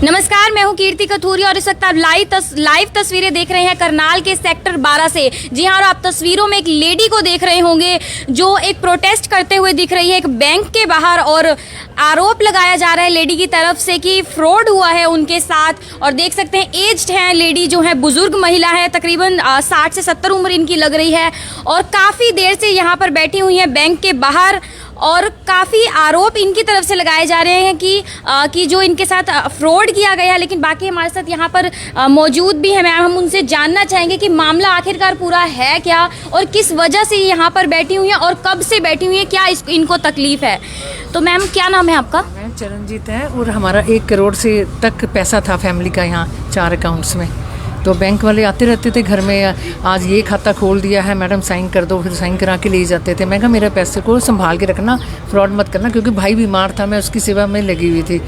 नमस्कार, मैं हूं कीर्ति कथूरी और इस वक्त आप लाइव तस्वीरें देख रहे हैं करनाल के सेक्टर 12 से। जी हां, और आप तस्वीरों में एक लेडी को देख रहे होंगे जो एक प्रोटेस्ट करते हुए दिख रही है एक बैंक के बाहर, और आरोप लगाया जा रहा है लेडी की तरफ से कि फ्रॉड हुआ है उनके साथ। और देख सकते हैं एज्ड है लेडी, जो है बुजुर्ग महिला है, तकरीबन 60 से 70 उम्र इनकी लग रही है और काफ़ी देर से यहाँ पर बैठी हुई है बैंक के बाहर। और काफ़ी आरोप इनकी तरफ से लगाए जा रहे हैं कि जो इनके साथ फ्रॉड किया गया है। लेकिन बाकी हमारे साथ यहाँ पर मौजूद भी है मैम, हम उनसे जानना चाहेंगे कि मामला आखिरकार पूरा है क्या और किस वजह से यहाँ पर बैठी हुई हैं और कब से बैठी हुई हैं, क्या इनको तकलीफ है। तो मैम, क्या नाम है आपका? मैं चरणजीत है और हमारा 1 करोड़ से तक पैसा था फैमिली का यहाँ 4 अकाउंट्स में। तो बैंक वाले आते रहते थे घर में, आज ये खाता खोल दिया है मैडम, साइन कर दो, फिर साइन करा के ले जाते थे। मैं कहा मेरे पैसे को संभाल के रखना, फ्रॉड मत करना, क्योंकि भाई बीमार था, मैं उसकी सेवा में लगी हुई थी।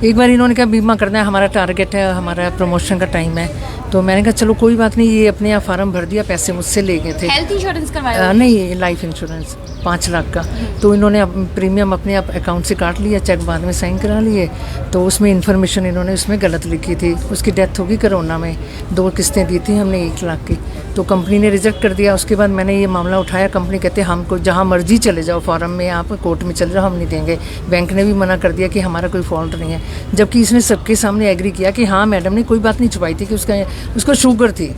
एक बार इन्होंने कहा बीमा करना है, हमारा टारगेट है, हमारा प्रमोशन का टाइम है। तो मैंने कहा चलो कोई बात नहीं, ये अपने यहाँ फार्म भर दिया, पैसे मुझसे ले गए थे। हेल्थ इंश्योरेंस करवाया? नहीं, लाइफ इंश्योरेंस 5 लाख का। तो इन्होंने प्रीमियम अपने अकाउंट से काट लिया, चेक बाद में साइन करा लिए। तो उसमें इन्फॉर्मेशन इन्होंने उसमें गलत लिखी थी। उसकी डेथ होगी कोरोना में, 2 किस्तें दी थी हमने 1 लाख की। तो कंपनी ने रिजेक्ट कर दिया। उसके बाद मैंने ये मामला उठाया, कंपनी कहते हमको जहाँ मर्जी चले जाओ फॉरम में, आप कोर्ट में चले जाओ, हम नहीं देंगे। बैंक ने भी मना कर दिया कि हमारा कोई फॉल्ट नहीं है, जबकि इसने सबके सामने एग्री किया कि हाँ मैडम ने कोई बात नहीं छुपाई थी कि उसको शुगर थी,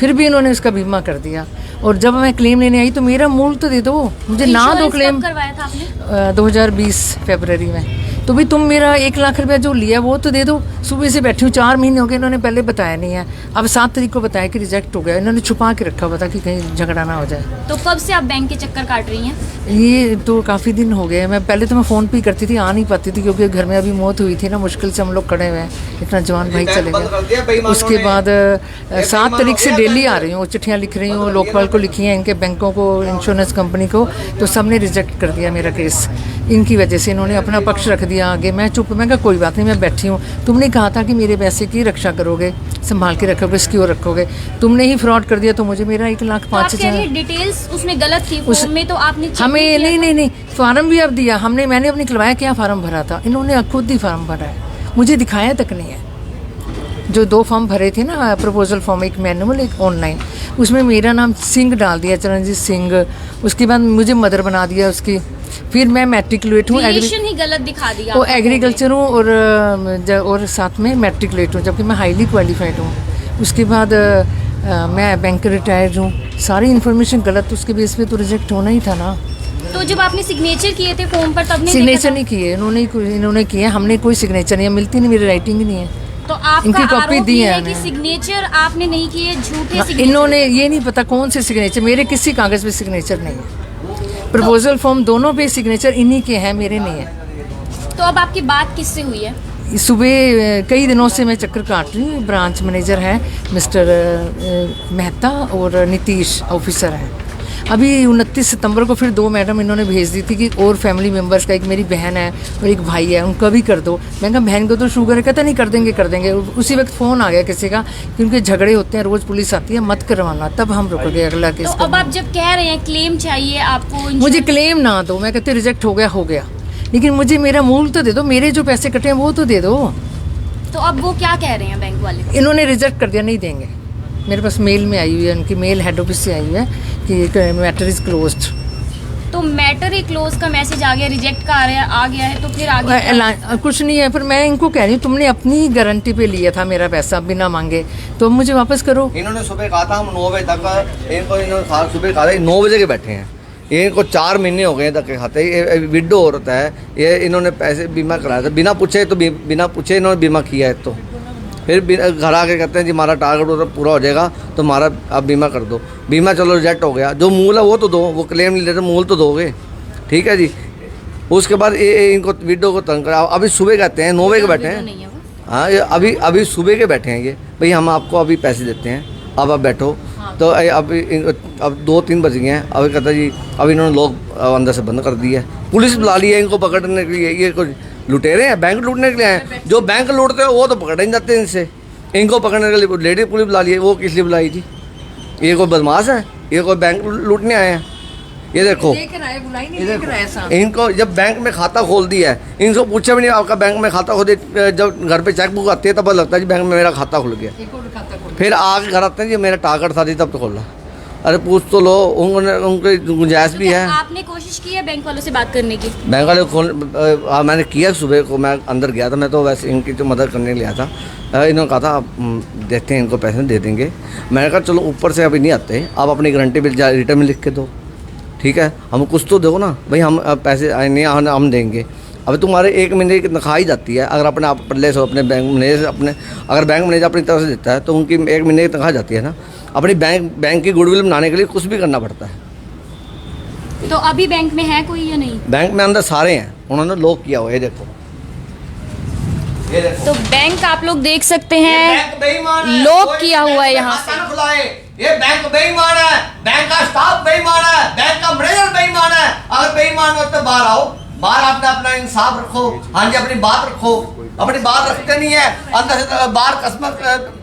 फिर भी इन्होंने उसका बीमा कर दिया। और जब मैं क्लेम लेने आई तो मेरा मूल तो दे दो, मुझे ना दो क्लेम। करवाया था आपने? 2020 फरवरी में। तो भी तुम मेरा 1 लाख रुपया जो लिया वो तो दे दो। सुबह से बैठी हूँ, 4 महीने हो गए, इन्होंने पहले बताया नहीं है। अब 7 तारीख को बताया कि रिजेक्ट हो गया। इन्होंने छुपा के रखा हुआ था कि कहीं झगड़ा ना हो जाए। तो कब से आप बैंक के चक्कर काट रही हैं? ये तो काफ़ी दिन हो गए। मैं पहले तो मैं फ़ोन पे ही करती थी, आ नहीं पाती थी, क्योंकि घर में अभी मौत हुई थी ना, मुश्किल से हम लोग खड़े हुए हैं, इतना जवान भाई चले गए। उसके बाद 7 तारीख से डेली आ रही हूँ, चिट्ठियाँ लिख रही हूँ, लोकपाल को लिखी हैं, इनके बैंकों को, इंश्योरेंस कंपनी को। तो सब ने रिजेक्ट कर दिया मेरा केस। इनकी वजह से इन्होंने अपना पक्ष रख दिया आगे। मैं चुप, मैं कहा कोई बात नहीं, मैं बैठी हूँ। तुमने कहा था कि मेरे पैसे की रक्षा करोगे, संभाल के रखोगे, सिक्योर रखोगे, तुमने ही फ्रॉड कर दिया। तो मुझे मेरा 1,05,000 डिटेल्स उसमें गलत थी, उसमें तो आपने हमें नहीं फार्म भी अब दिया हमने, मैंने अपनी खुलवाया, क्या फार्म भरा था, इन्होंने खुद ही फार्म भरा है, मुझे दिखाया तक नहीं है। जो 2 फॉर्म भरे थे ना, प्रपोजल फॉर्म, एक मैनुअल एक ऑनलाइन, उसमें मेरा नाम सिंह डाल दिया, चरणजीत सिंह। उसके बाद मुझे मदर बना दिया उसकी। फिर मैं मैट्रिकुलेट हूँ, ही गलत दिखा दिया, वो एग्रीकल्चर हूँ और साथ में मैट्रिकुलेट हूँ, जबकि मैं हाईली क्वालिफाइड हूँ। उसके बाद मैं बैंक रिटायर्ड हूँ, सारी इन्फॉर्मेशन गलत। उसके बेस पे तो रिजेक्ट होना ही था ना। तो जब आपने सिग्नेचर किए थे फॉर्म पर, तब नहीं सिग्नेचर नहीं किए इन्होंने किए, हमने कोई सिग्नेचर नहीं, मिलती नहीं, मेरी राइटिंग ही नहीं है। तो आपका इनकी कॉपी दी है कि सिग्नेचर आपने नहीं किए, झूठे सिग्नेचर। इन्होंने ये नहीं पता कौन से सिग्नेचर, मेरे किसी कागज पे सिग्नेचर नहीं है। प्रपोजल फॉर्म दोनों पे सिग्नेचर इन्हीं के हैं, मेरे नहीं है। तो अब आपकी बात किससे हुई है? सुबह कई दिनों से मैं चक्कर काट रही हूँ। ब्रांच मैनेजर है मिस्टर मेहता और नीतीश ऑफिसर है। अभी 29 सितंबर को फिर 2 मैडम इन्होंने भेज दी थी कि और फैमिली मेम्बर्स का, एक मेरी बहन है और एक भाई है, उनका भी कर दो। मैं कहा बहन को तो शुगर है, कहता नहीं कर देंगे। उसी वक्त फ़ोन आ गया किसी का कि उनके झगड़े होते हैं, रोज़ पुलिस आती है, मत करवाना। तब हम रुक गए अगला केस। तो अब आप जब कह रहे हैं क्लेम चाहिए आपको, मुझे क्लेम ना दो, मैं कहती रिजेक्ट हो गया, लेकिन मुझे मेरा मूल तो दे दो, मेरे जो पैसे कटे हैं वो तो दे दो। तो अब वो क्या कह रहे हैं बैंक वाले? इन्होंने रिजेक्ट कर दिया, नहीं देंगे। मेरे पास मेल में आई हुई है, उनकी मेल हेड ऑफिस से आई हुई है कि मैटर इज क्लोज्ड। तो मैटर ही क्लोज का मैसेज आ गया, रिजेक्ट का आ गया है, तो फिर आगे कुछ नहीं है। फिर मैं इनको कह रही हूँ तुमने अपनी गारंटी पे लिया था मेरा पैसा बिना मांगे, तो मुझे वापस करो। इन्होंने सुबह कहा था हम 9 बजे तक, इन्होंने सुबह कहा था 9 बजे के बैठे हैं। इनको 4 महीने हो गए तक खाते। ये विडो औरत है, ये इन्होंने पैसे बीमा कराया था बिना पूछे, तो बिना पूछे इन्होंने बीमा किया है। तो फिर घर आके कहते हैं जी हमारा टारगेट पूरा हो जाएगा तो हमारा आप बीमा कर दो। बीमा चलो रिजेक्ट हो गया, जो मूल है वो तो दो, वो क्लेम नहीं लेते, मूल तो दोगे, ठीक है जी। उसके बाद इनको विडो को तंग करा। अभी सुबह कहते हैं 9 बजे के बैठे हैं। हाँ, ये अभी सुबह के बैठे हैं ये, भाई हम आपको अभी पैसे देते हैं, अब आप बैठो। तो अब 2-3 बज गए हैं। अभी कहता जी अब इन्होंने लोग अंदर से बंद कर दिया है, पुलिस बुला ली है इनको पकड़ने के लिए। ये कुछ लुटेरे हैं, बैंक लूटने के लिए हैं। जो बैंक लूटते हैं वो तो पकड़े नहीं जाते इनसे, इनको पकड़ने के लिए लेडी पुलिस बुला ली है। वो किस लिए बुलाई थी? ये कोई बदमाश है? ये कोई बैंक लूटने आए हैं? ये देखो लेकर आए, बुलाई नहीं, लेकर आए साहब। इनको जब बैंक में खाता खोल दिया है, इनको पूछा भी नहीं आपका बैंक में खाता खोल दिया। जब घर पे चेक बुक आती है तब पता लगता है जी बैंक में मेरा खाता खुल गया। एक और खाता खोल। फिर आके घर आते हैं जी मेरा टारगेट था जी तब तो खोला। अरे पूछ तो लो, उनकी गुंजाइश भी है। आपने कोशिश की है बैंक वालों से बात करने की? बैंक वाले मैंने किया, सुबह को मैं अंदर गया था, मैं तो वैसे इनकी जो मदद करने लिया था। इन्होंने कहा था आप देखते हैं इनको पैसे दे देंगे। मैंने कहा चलो ऊपर से अभी नहीं आते, आप अपनी गारंटी बिल रिटर्न में लिख के दो, ठीक है, हम कुछ तो दो ना भाई, हम पैसे नहीं हम देंगे। अब तुम्हारे 1 महीने की तनख्वाह ही जाती है, अगर अपने आप पल्ले से अपने बैंक मैनेजर अपने अगर बैंक मैनेजर अपनी तरफ से देता है तो उनकी 1 महीने की तनख्वाह जाती है ना। अपनी बैंक की गुडविल बनाने के लिए कुछ भी करना पड़ता है। तो अभी बैंक में है कोई या नहीं? बैंक में अंदर सारे हैं, उन्होंने लॉक किया हुआ है, ये देखो। तो बैंक आप लोग देख सकते हैं लॉक किया हुआ है यहाँ से। ये बैंक बेईमान है, बैंक का स्टाफ बेईमान है, बैंक का मैनेजर बेईमान है। अगर बेईमान हो तो बाहर आओ, बाहर आपने अपना इंसाफ रखो। हाँ जी, अपनी बात रखो, अपनी बात रखते नहीं है, अंदर से बाहर कस्टमर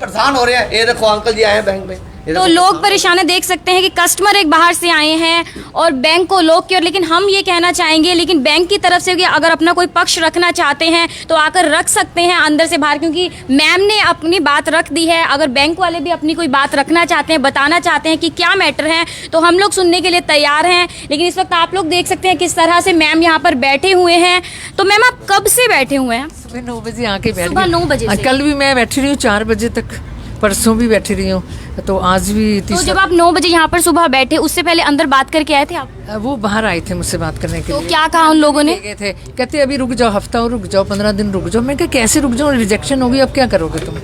परेशान हो रहे हैं। ये देखो अंकल जी आए हैं बैंक में, तो लोग परेशान है, देख सकते हैं कि कस्टमर एक बाहर से आए हैं और बैंक को लॉक किया। लेकिन हम ये कहना चाहेंगे, लेकिन बैंक की तरफ से कि अगर अपना कोई पक्ष रखना चाहते हैं तो आकर रख सकते हैं अंदर से बाहर, क्योंकि मैम ने अपनी बात रख दी है। अगर बैंक वाले भी अपनी कोई बात रखना चाहते हैं, बताना चाहते हैं कि क्या मैटर है, तो हम लोग सुनने के लिए तैयार हैं। लेकिन इस वक्त आप लोग देख सकते हैं किस तरह से मैम यहाँ पर बैठे हुए हैं। तो मैम आप कब से बैठे हुए हैं? सुबह 9 बजे आके बैठ सुबह गई। 9 बजे से? कल भी मैं बैठी रही हूँ 4 बजे तक, परसों भी बैठी रही हूँ, तो आज भी तो जब आप 9 बजे यहाँ पर सुबह बैठे, उससे पहले अंदर बात करके आए थे आप? वो बाहर आए थे मुझसे बात करने के तो लिए। क्या कहा उन लोगों ने? गए थे, कहते अभी रुक जाओ, हफ्ता और रुक जाओ, 15 दिन रुक जाओ। मैं कहा कैसे रुक जाऊँ, रिजेक्शन होगी, अब क्या करोगे तुम?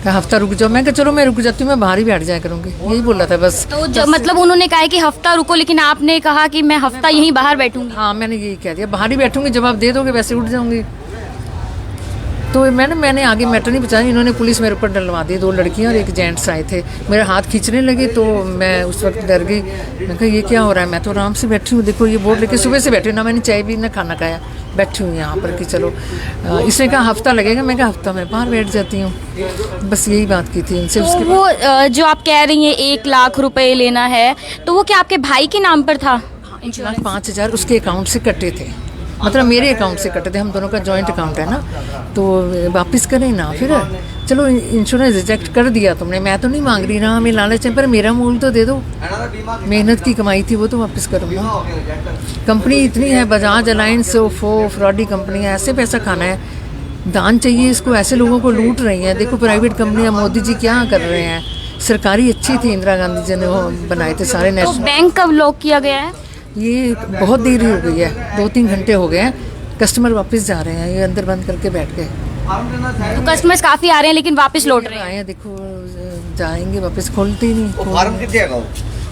कहा हफ्ता रुक जाओ। मैं कहा चलो मैं रुक जाती हूँ, मैं बाहर ही बैठ जाया करूँगी, यही बोला था बस। तो मतलब उन्होंने कहा कि हफ्ता रुको, लेकिन आपने कहा कि मैं हफ्ता यहीं बाहर बैठूंगी। हाँ, मैंने यही कह दिया, बाहर ही बैठूंगी, जब आप दे दोगे वैसे उठ जाऊंगी। तो मैंने आगे मैटर नहीं बचाया, इन्होंने पुलिस मेरे ऊपर डलवा दी। 2 लड़कियां और एक जेंट्स आए थे, मेरा हाथ खींचने लगे, तो मैं उस वक्त डर गई। मैं कहा ये क्या हो रहा है, मैं तो आराम से बैठी हूँ, देखो ये बोर्ड लेके सुबह से बैठी हूँ, ना मैंने चाय भी ना खाना खाया, बैठी हूँ यहाँ पर कि चलो। इसने कहा हफ्ता लगेगा, मैं कहा हफ्ता मैं बाहर बैठ जाती हूँ, बस यही बात की थी उनसे। तो उसके वो जो आप कह रही हैं 1 लाख रुपए लेना है, तो वो क्या आपके भाई के नाम पर था? 1,05,000 उसके अकाउंट से कटे थे, मतलब मेरे अकाउंट से कटे थे, हम दोनों का जॉइंट अकाउंट है ना, तो वापस करें ना। फिर चलो इंश्योरेंस रिजेक्ट कर दिया तुमने, मैं तो नहीं मांग रही ना, हमें लालच है, पर मेरा मूल तो दे दो, मेहनत की कमाई थी वो तो वापस करूँगा। कंपनी इतनी है, बजाज अलायंस फ्रॉडी कंपनी है, ऐसे पैसा खाना है, दान चाहिए इसको, ऐसे लोगों को लूट रही हैं। देखो प्राइवेट कंपनियां मोदी जी क्या कर रहे हैं, सरकारी अच्छी थी, इंदिरा गांधी जी ने वो बनाए थे सारे तो नेशनल। बैंक कब लॉक किया गया है? ये बहुत देरी हो गई है, 2-3 घंटे हो गए हैं, कस्टमर वापस जा रहे हैं, ये अंदर बंद करके बैठ गए। तो कस्टमर्स काफी आ रहे हैं लेकिन वापस लौट रहे हैं। आए हैं, देखो जाएंगे वापस, खोलते ही नहीं। फार्म कितने का?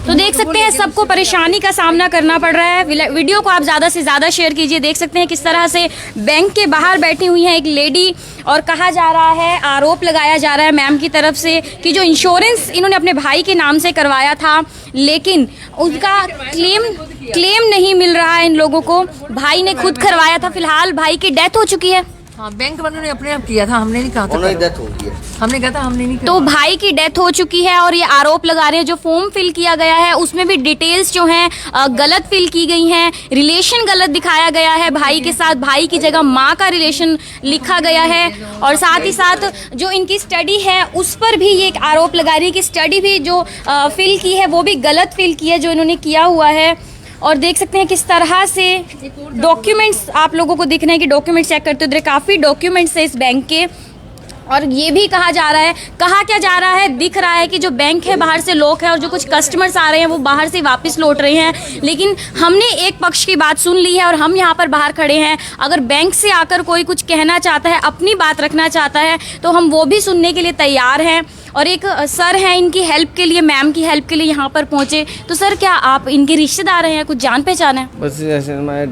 तो देख सकते हैं सबको परेशानी का सामना करना पड़ रहा है। वीडियो को आप ज़्यादा से ज़्यादा शेयर कीजिए। देख सकते हैं किस तरह से बैंक के बाहर बैठी हुई है एक लेडी, और कहा जा रहा है, आरोप लगाया जा रहा है मैम की तरफ से कि जो इंश्योरेंस इन्होंने अपने भाई के नाम से करवाया था, लेकिन उनका क्लेम नहीं मिल रहा है इन लोगों को। भाई ने खुद करवाया था, फिलहाल भाई की डेथ हो चुकी है। हाँ, बैंक वालों ने अपने आप किया था, हमने नहीं कहा था, उन्होंने डेथ हो गई है, हमने कहा था हमने नहीं तो भाई की डेथ हो चुकी है और ये आरोप लगा रहे हैं। जो फॉर्म फिल किया गया है उसमें भी डिटेल्स जो हैं गलत फिल की गई हैं, रिलेशन गलत दिखाया गया है भाई के साथ, भाई की जगह माँ का रिलेशन लिखा गया है। और साथ ही साथ जो इनकी स्टडी है उस पर भी ये एक आरोप लगा रही है कि स्टडी भी जो फिल की है वो भी गलत फिल की है जो इन्होंने किया हुआ है। और देख सकते हैं किस तरह से डॉक्यूमेंट्स आप लोगों को दिख रहे हैं कि डॉक्यूमेंट्स चेक करते हुए काफ़ी डॉक्यूमेंट्स है इस बैंक के। और ये भी कहा जा रहा है, कहा क्या जा रहा है, दिख रहा है कि जो बैंक है बाहर से लॉक है और जो कुछ कस्टमर्स आ रहे हैं वो बाहर से वापस लौट रहे हैं। लेकिन हमने एक पक्ष की बात सुन ली है और हम यहाँ पर बाहर खड़े हैं। अगर बैंक से आकर कोई कुछ कहना चाहता है, अपनी बात रखना चाहता है, तो हम वो भी सुनने के लिए तैयार हैं। और एक सर हैं, इनकी हेल्प के लिए, मैम की हेल्प के लिए यहाँ पर पहुँचे। तो सर, क्या आप इनके रिश्तेदार हैं, कुछ जान पहचान है? बस जैसे मैं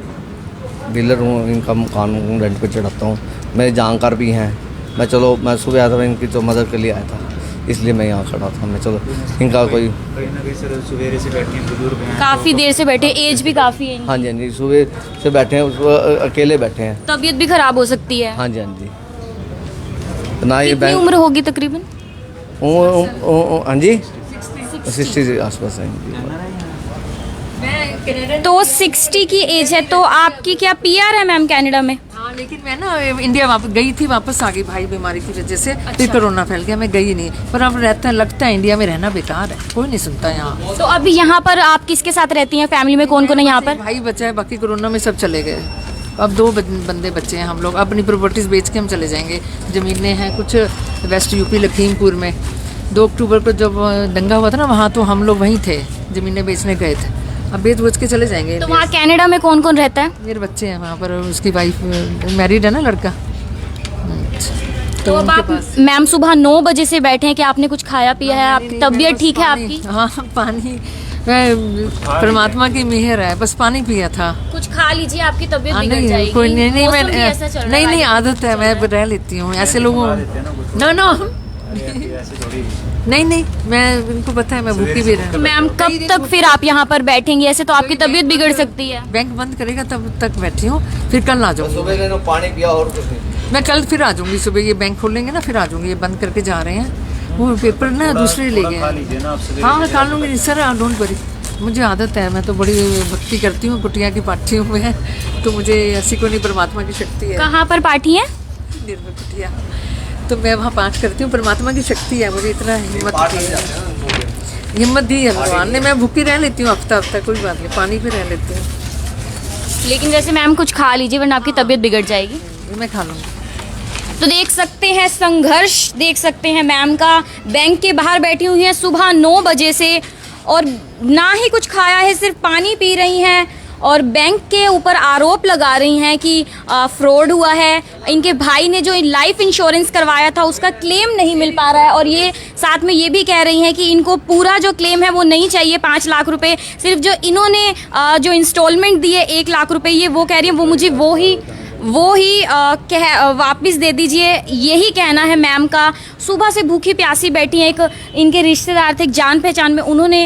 डीलर हूँ, इनका मकान रेंट पे चढ़ाता हूँ, मेरे जानकार भी हैं। मैं सुबह आया था, इनकी तो मदद के लिए आया था, इसलिए मैं यहाँ खड़ा था। मैं चलो इनका कोई सवेरे से बैठे हैं, बुजुर्ग हैं, काफ़ी देर से बैठे, एज भी काफ़ी है। हाँ जी, सुबह से बैठे हैं, अकेले बैठे हैं। तबीयत भी खराब हो सकती है। हाँ जी ना, ये कितनी उम्र होगी तकरीबन? हाँ जी 60 के आसपास है। मैं कनाडा तो 60 की एज है, तो आपकी क्या PR है मैम कनाडा में? हाँ, लेकिन मैं ना इंडिया वापस गई थी, वापस आ गई भाई बीमारी की वजह से। फिर कोरोना फैल गया, मैं गई नहीं। पर अब लगता है इंडिया में रहना बेकार है, कोई नहीं सुनता यहाँ। तो अभी यहाँ पर आप किसके साथ रहती हैं? फैमिली में कौन कौन है यहाँ पर? भाई बचा है, बाकी कोरोना में सब चले गए। अब 2 बंदे बच्चे हैं। हम लोग अपनी प्रॉपर्टीज बेच के हम चले जाएंगे। ज़मीनें हैं कुछ वेस्ट यूपी लखीमपुर में। 2 अक्टूबर को जब दंगा हुआ था ना, वहाँ तो हम लोग वहीं थे, ज़मीनें बेचने गए थे। अब बेच के चले जाएंगे। तो वहाँ कनाडा में कौन कौन रहता है? मेरे बच्चे हैं वहाँ पर, उसकी वाइफ मैरिड है ना, लड़का। तो अब आप मैम सुबह 9 बजे से बैठे हैं कि आपने कुछ खाया पिया है? आपकी तबीयत ठीक है आपकी? हाँ, पानी, परमात्मा की मेहर है, बस पानी पिया था। कुछ खा लीजिए, आपकी तबीयत बिगड़ नहीं, जाएगी। कोई नहीं, मौसम भी ऐसा चल रहा है। नहीं, आदत है, मैं रह लेती हूँ ऐसे लोगों। नो नहीं, मैं, इनको पता है मैं भूखी भी रहूँ। तो मैम कब तक फिर आप यहाँ पर बैठेंगी? ऐसे तो आपकी तबीयत बिगड़ सकती है। बैंक बंद करेगा तब तक बैठी हूँ, फिर कल आ जाऊँगी। सुबह इन्होंने पानी पिया और कुछ नहीं। मैं कल फिर आ जाऊँगी सुबह, ये बैंक खोलेंगे ना, फिर आ जाऊँगी। ये बंद करके जा रहे हैं, वो पेपर ना दूसरे ले गए। हाँ, खा लूँगी सर, डोंट वरी। मुझे आदत है, मैं तो बड़ी भक्ति करती हूँ, कुटिया की पाठी हूँ मैं, तो मुझे ऐसी कोई नहीं, परमात्मा की शक्ति है। कहाँ पर पाठी है? निर्भर कुटिया, तो मैं वहाँ पाठ करती हूँ। परमात्मा की शक्ति है, मुझे इतना हिम्मत दी है भगवान ने। मैं भूखी रह लेती हूँ हफ्ता, कोई बात नहीं, पानी पे रह लेती हूँ। लेकिन जैसे मैम कुछ खा लीजिए वरना आपकी तबीयत बिगड़ जाएगी। मैं खा लूँगी। तो देख सकते हैं संघर्ष, देख सकते हैं मैम का। बैंक के बाहर बैठी हुई हैं सुबह 9 बजे से, और ना ही कुछ खाया है, सिर्फ पानी पी रही हैं, और बैंक के ऊपर आरोप लगा रही हैं कि फ्रॉड हुआ है। इनके भाई ने जो लाइफ इंश्योरेंस करवाया था उसका क्लेम नहीं मिल पा रहा है, और ये साथ में ये भी कह रही हैं कि इनको पूरा जो क्लेम है वो नहीं चाहिए 5 लाख रुपए, सिर्फ जो इन्होंने जो इंस्टॉलमेंट दिए 1 लाख रुपए, ये वो कह रही हैं वो मुझे वो ही वापस दे दीजिए। यही कहना है मैम का। सुबह से भूखी प्यासी बैठी हैं। एक इनके रिश्तेदार थे, एक जान पहचान में, उन्होंने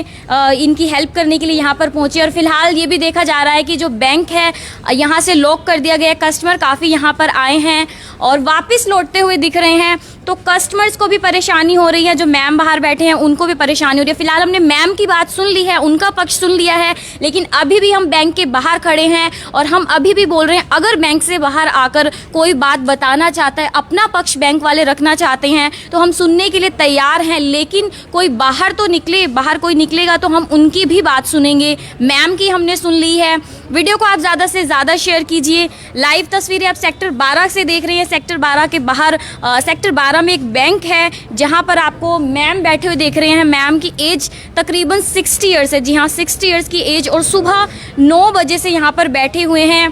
इनकी हेल्प करने के लिए यहाँ पर पहुँचे। और फिलहाल ये भी देखा जा रहा है कि जो बैंक है यहाँ से लॉक कर दिया गया। कस्टमर काफ़ी यहाँ पर आए हैं और वापस लौटते हुए दिख रहे हैं, तो कस्टमर्स को भी परेशानी हो रही है। जो मैम बाहर बैठे हैं उनको भी परेशानी हो रही है। फिलहाल हमने मैम की बात सुन ली है, उनका पक्ष सुन लिया है, लेकिन अभी भी हम बैंक के बाहर खड़े हैं और हम अभी भी बोल रहे हैं, अगर बैंक से बाहर आकर कोई बात बताना चाहता है, अपना पक्ष बैंक वाले रखना चाहते हैं, तो हम सुनने के लिए तैयार हैं। लेकिन कोई बाहर तो निकले, बाहर कोई निकलेगा तो हम उनकी भी बात सुनेंगे। मैम की हमने सुन ली है। वीडियो को आप ज़्यादा से ज़्यादा शेयर कीजिए। लाइव तस्वीरें आप सेक्टर 12 से देख रहे हैं। सेक्टर 12 के बाहर सेक्टर 12 में एक बैंक है जहां पर आपको मैम बैठे हुए देख रहे हैं। मैम की एज तकरीबन 60 ईयर्स है। जी हाँ, 60 ईयर्स की एज, और सुबह 9 बजे से यहाँ पर बैठे हुए हैं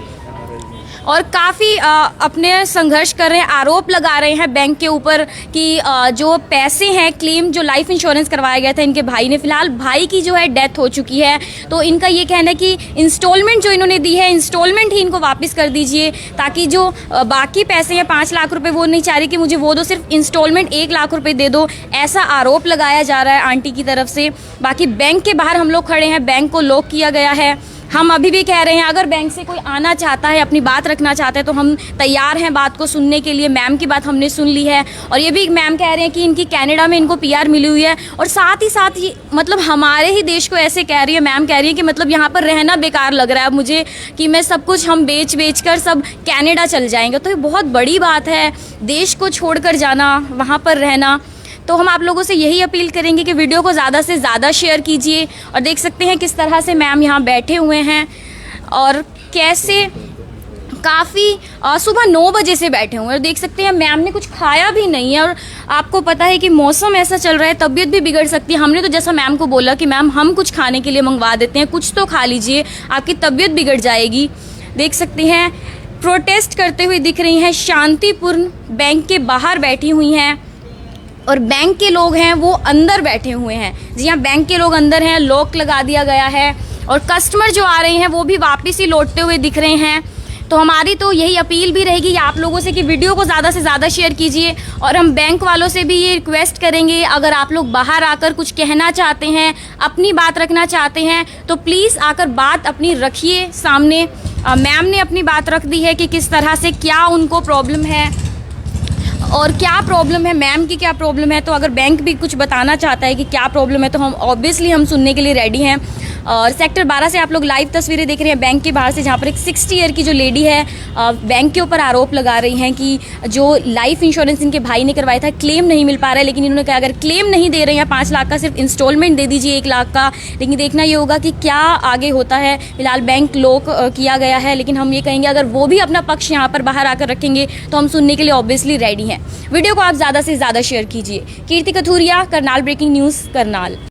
और काफ़ी अपने संघर्ष कर रहे हैं। आरोप लगा रहे हैं बैंक के ऊपर कि जो पैसे हैं, क्लेम जो लाइफ इंश्योरेंस करवाया गया था इनके भाई ने, फिलहाल भाई की जो है डेथ हो चुकी है, तो इनका ये कहना है कि इंस्टॉलमेंट जो इन्होंने दी है, इंस्टॉलमेंट ही इनको वापस कर दीजिए, ताकि जो बाकी पैसे हैं 5 लाख रुपए, वो नहीं चाह रही कि मुझे वो दो, सिर्फ इंस्टॉलमेंट 1 लाख रुपए दे दो। ऐसा आरोप लगाया जा रहा है आंटी की तरफ से। बाकी बैंक के बाहर हम लोग खड़े हैं, बैंक को लॉक किया गया है। हम अभी भी कह रहे हैं, अगर बैंक से कोई आना चाहता है, अपनी बात रखना चाहता है, तो हम तैयार हैं बात को सुनने के लिए। मैम की बात हमने सुन ली है, और ये भी मैम कह रहे हैं कि इनकी कनाडा में इनको PR मिली हुई है, और साथ ही साथ ये मतलब हमारे ही देश को ऐसे कह रही है। मैम कह रही है कि मतलब यहाँ पर रहना बेकार लग रहा है मुझे, कि मैं सब कुछ हम बेच कर सब कनाडा चल जाएंगे। तो ये बहुत बड़ी बात है, देश को छोड़कर जाना, वहाँ पर रहना। तो हम आप लोगों से यही अपील करेंगे कि वीडियो को ज़्यादा से ज़्यादा शेयर कीजिए। और देख सकते हैं किस तरह से मैम यहाँ बैठे हुए हैं और कैसे काफ़ी सुबह 9 बजे से बैठे हुए हैं। और देख सकते हैं मैम ने कुछ खाया भी नहीं है, और आपको पता है कि मौसम ऐसा चल रहा है, तबीयत भी बिगड़ सकती है। हमने तो जैसा मैम को बोला कि मैम हम कुछ खाने के लिए मंगवा देते हैं, कुछ तो खा लीजिए, आपकी तबीयत बिगड़ जाएगी। देख सकते हैं प्रोटेस्ट करते हुए दिख रही हैं, शांतिपूर्ण बैंक के बाहर बैठी हुई हैं, और बैंक के लोग हैं वो अंदर बैठे हुए हैं। जी हाँ, बैंक के लोग अंदर हैं, लॉक लगा दिया गया है, और कस्टमर जो आ रहे हैं वो भी वापस ही लौटते हुए दिख रहे हैं। तो हमारी तो यही अपील भी रहेगी आप लोगों से कि वीडियो को ज़्यादा से ज़्यादा शेयर कीजिए। और हम बैंक वालों से भी ये रिक्वेस्ट करेंगे, अगर आप लोग बाहर आकर कुछ कहना चाहते हैं, अपनी बात रखना चाहते हैं, तो प्लीज़ आकर बात अपनी रखिए सामने। मैम ने अपनी बात रख दी है कि किस तरह से क्या उनको प्रॉब्लम है, और क्या प्रॉब्लम है मैम की, क्या प्रॉब्लम है, तो अगर बैंक भी कुछ बताना चाहता है कि क्या प्रॉब्लम है तो हम ऑब्वियसली हम सुनने के लिए रेडी हैं। और सेक्टर 12 से आप लोग लाइव तस्वीरें देख रहे हैं बैंक के बाहर से, जहाँ पर एक 60 ईयर की जो लेडी है बैंक के ऊपर आरोप लगा रही हैं कि जो लाइफ इंश्योरेंस इनके भाई ने करवाया था क्लेम नहीं मिल पा रहा है। लेकिन इन्होंने कहा अगर क्लेम नहीं दे रहे हैं 5 लाख का, सिर्फ इंस्टॉलमेंट दे दीजिए 1 लाख का। लेकिन देखना ये होगा कि क्या आगे होता है। फिलहाल बैंक लॉक किया गया है, लेकिन हम ये कहेंगे अगर वो भी अपना पक्ष यहाँ पर बाहर आकर रखेंगे तो हम सुनने के लिए ऑब्वियसली रेडी हैं। वीडियो को आप ज़्यादा से ज़्यादा शेयर कीजिए। कीर्ति कथूरिया, करनाल ब्रेकिंग न्यूज़, करनाल।